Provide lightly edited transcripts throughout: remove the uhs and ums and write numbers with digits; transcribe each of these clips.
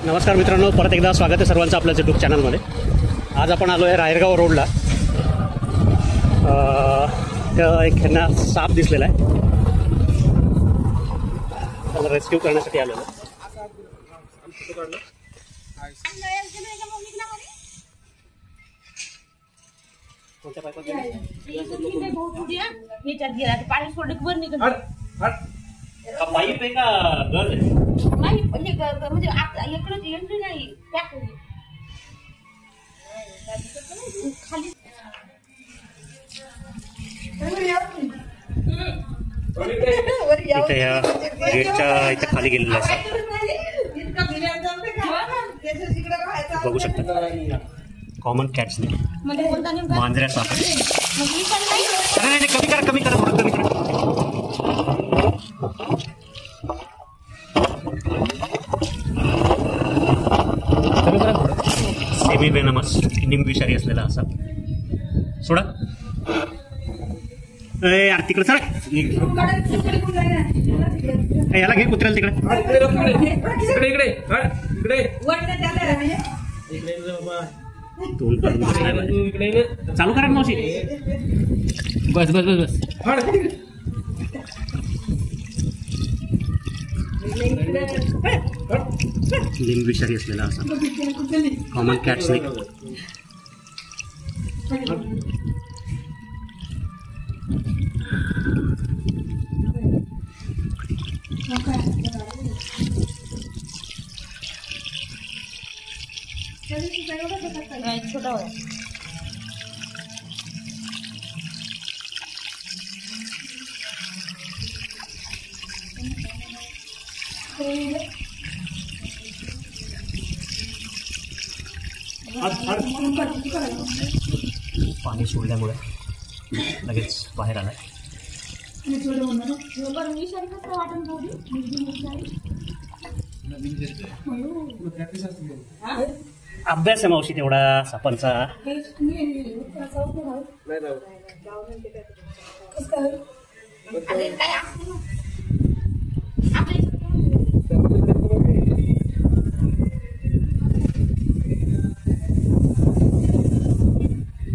नमस्कार मित्रांनो, परत एकदा स्वागत आहे सर्वांचं आपल्या यूट्यूब चॅनलमध्ये. आज आपण आलो आहे रायरगाव रोडला. एक ह्यांना साप दिसलेला आहे, त्याला रेस्क्यू करण्यासाठी आलेलो. कोणत्या पाईपात पाईप आहे का गज आहे? नाही म्हणजे इकडे एंट्री नाही खाली इथे ह्या गेटच्या इथे खाली गेलेलं आहे. बघू शकता कॉमन कॅट्स मांजऱ्या साप. कमी करा कमी करा थोडं कमी करा. सेमी वेनमस निमविषारी असलेला असा. सोडा यार तिकडे सर, याला घे कुत्र्याला तिकडे. चालू करा मावशी. बस बस बस बस. लिंबविषारी असलेला असा कॉमन कॅट स्नेक. छोटा हो पाणी सोडल्यामुळे लगेच बाहेर आलाय. अभ्यास आहे मावशी तेवढा सापांचा.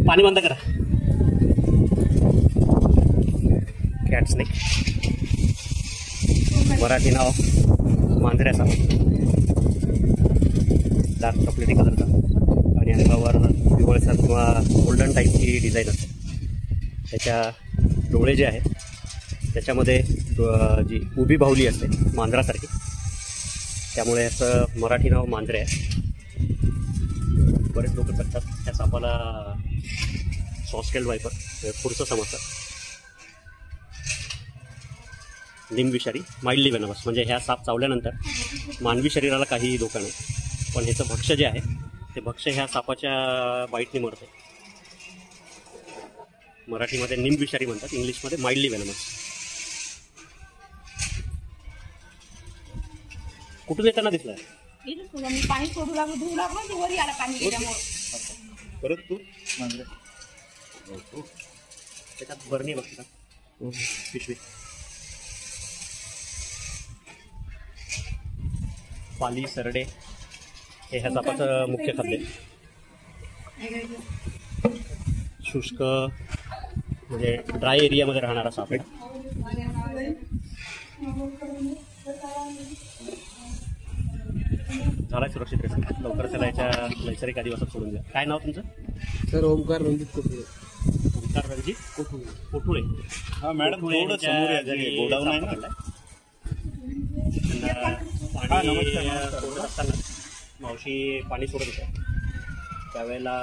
पाणी बंद करा. कॅट स्नेक, मराठी नाव मांजऱ्या साप. डार्क चॉकलेटी कलरचा आणि अंगावर पिवळसर किंवा गोल्डन टाईपची डिझाईन असते. त्याच्या डोळे जे आहेत त्याच्यामध्ये जी उभी बाहुली असते मांजरासारखी, त्यामुळे याचं मराठी नाव मांजरे आहे. बरेच लोक करतात त्या सापाला सॉस्केल्ड वायपर पुढचं समजतात. निमविषारी माइल्डली वेनमस, म्हणजे ह्या साप चावल्यानंतर मानवी शरीराला काहीही धोका नाही, पण ह्याचं भक्ष्य जे आहे ते भक्ष्य ह्या सापाच्या बाईटने मरते. मराठीमध्ये निमविषारी म्हणतात, इंग्लिशमध्ये माइल्डली वेनमस. कुठून येताना दिसलाय? पाणी सोडू लागलो, धुवू लागलो, ते वरी आला पाणी गेल्यामुळे. परत तू मांजरे त्याच्यात बरणी बघता पिशवी. पाली सरडे हे ह्या सापाचं मुख्य खाद्य. शुष्क म्हणजे ड्राय एरियामध्ये राहणारा साप आहे. झाला सुरक्षित रेस्क्यू. लवकर त्याला याच्या नैसर्गिक आदिवासात सोडून द्या. काय नाव तुमचं? सर ओमकार रणजित कोठुळे. ओमकार रणजित कोठुळे. हा मॅडम, थोडं समोर या घरी गोडाऊन आहे ना. असताना मावशी पाणी सोडत होत्या, त्यावेळेला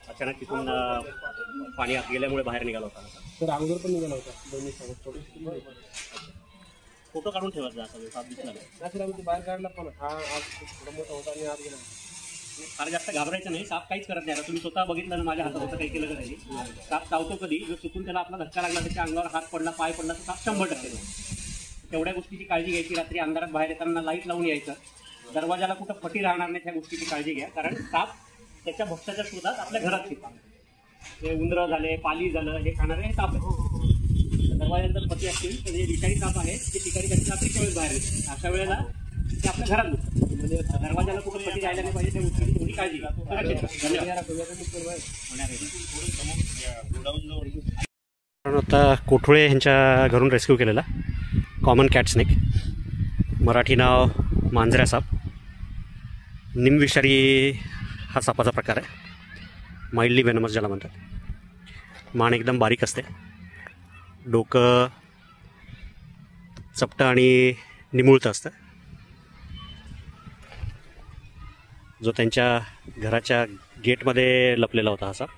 अचानक तिथून पाणी आत गेल्यामुळे बाहेर निघाला होता. तर अगोदर पण निघाला होता. दोन्ही सोबत फोटो काढून ठेवायचा असा साप दिसला नाही. आम्ही बाहेर काढला पण हा आज थोडा मोठा होता आणि आत गेला. फार जास्त घाबरायचं नाही. साप काहीच करत नाही. आता तुम्ही स्वतः बघितलं ना माझ्या हातात होतं काही केलं का नाही. साप चावतो कधी, जर चुकून त्याला आपला धक्का लागला, त्याच्या अंगावर हात पडला, पाय पडला, तर साप 100%. तेवढ्या गोष्टीची काळजी घ्यायची. रात्री अंधारात बाहेर येताना लाईट लावून यायचं. दरवाजाला कुठं फटी राहणार नाही, त्या गोष्टीची काळजी घ्या. कारण साप त्याच्या भक्ष्याच्या शोधात आपल्या घरात शिरतात. हे उंदरं झाले, पाली झालं, हे खाणारे हे साप आहे. दरवाजानंतर फटी असतील तर जे विषारी साप आहेत ते ठिकाणी त्यांची रात्रीच्या वेळेस बाहेर येतात. अशा वेळेला ते आपल्या घरात बसतात. दरवाजाला कुठं पटी जायला नाही पाहिजे, त्या गोष्टीची थोडी काळजी घ्या. सुरक्षित राहा. धन्यवाद. आता कोठुळे यांच्या घरून रेस्क्यू केलेला कॉमन कॅट स्नेक, मराठी नाव मांजऱ्या साप. निमविषारी हा सापाचा प्रकार आहे, माइल्डली वेनमस ज्याला म्हणतात. मान एकदम बारीक असते, डोकं चपटं आणि निमुळतं असतं. जो त्यांच्या घराच्या गेटमध्ये लपलेला होता हा साप.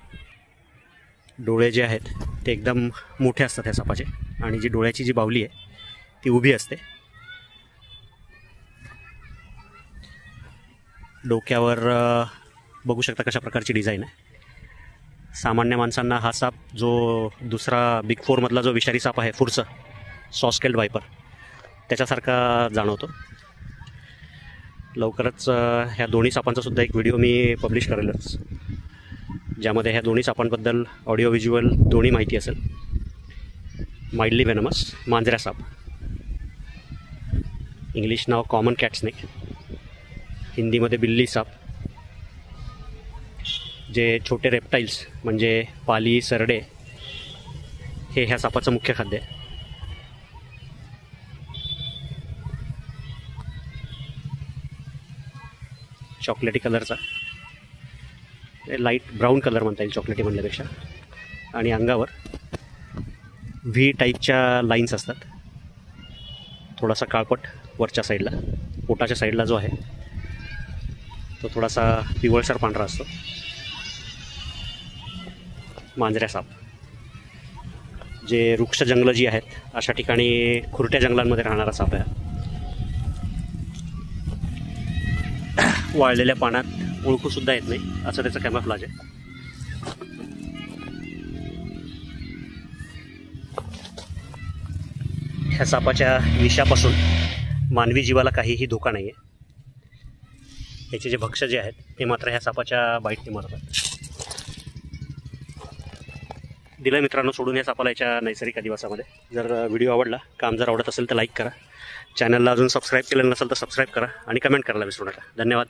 डोळे जे आहेत ते एकदम मोठे असतात ह्या सापाचे, आणि जी डोळ्याची जी बावली आहे ती उभी असते. डोक्यावर बघू शकता कशा प्रकारची डिझाईन आहे. सामान्य माणसांना हा साप जो दुसरा बिग फोरमधला जो विषारी साप आहे फुरसं, सॉस्केल्ड वायपर, त्याच्यासारखा जाणवतो. लवकरच ह्या दोन्ही सापांचा सुद्धा एक व्हिडिओ मी पब्लिश करेलच, ज्यामध्ये ह्या दोन्ही सापांबद्दल ऑडिओ व्हिज्युअल दोन्ही माहिती असेल. माइल्डली वेनमस मांजऱ्या साप, इंग्लिश नाव कॉमन कॅट स्नेक, हिंदीमध्ये बिल्ली साप. जे छोटे रेप्टाईल्स म्हणजे पाली, सरडे हे ह्या सापाचं मुख्य खाद्य आहे. चॉकलेटी कलरचा, लाईट ब्राऊन कलर म्हणता येईल चॉकलेटी म्हणल्यापेक्षा. आणि अंगावर व्ही टाईपच्या लाईन्स असतात, थोडासा काळपट वरच्या साईडला. पोटाच्या साईडला जो आहे तो थोडासा पिवळसर पांढरा असतो. मांजऱ्या साप जे वृक्ष जंगलं जी आहेत अशा ठिकाणी खुरट्या जंगलांमध्ये राहणारा साप आहे. वाळलेल्या पाण्यात ओळखूसुद्धा येत नाही असं त्याचं कॅमोफ्लेज आहे. ह्या सापाच्या विषापासून मानवी जीवाला काहीही धोका नाही आहे. याचे जे भक्ष्य जे आहेत ते मात्र ह्या सापाच्या बाईटने मरतात. दिलं मित्रांनो सोडून या सापाला याच्या नैसर्गिक अधिवासामध्ये. जर व्हिडिओ आवडला, काम जर आवडत असेल तर लाईक करा. चॅनलला अजून सबस्क्राईब केलेलं नसेल तर सबस्क्राईब करा आणि कमेंट करायला विसरू नका. धन्यवाद.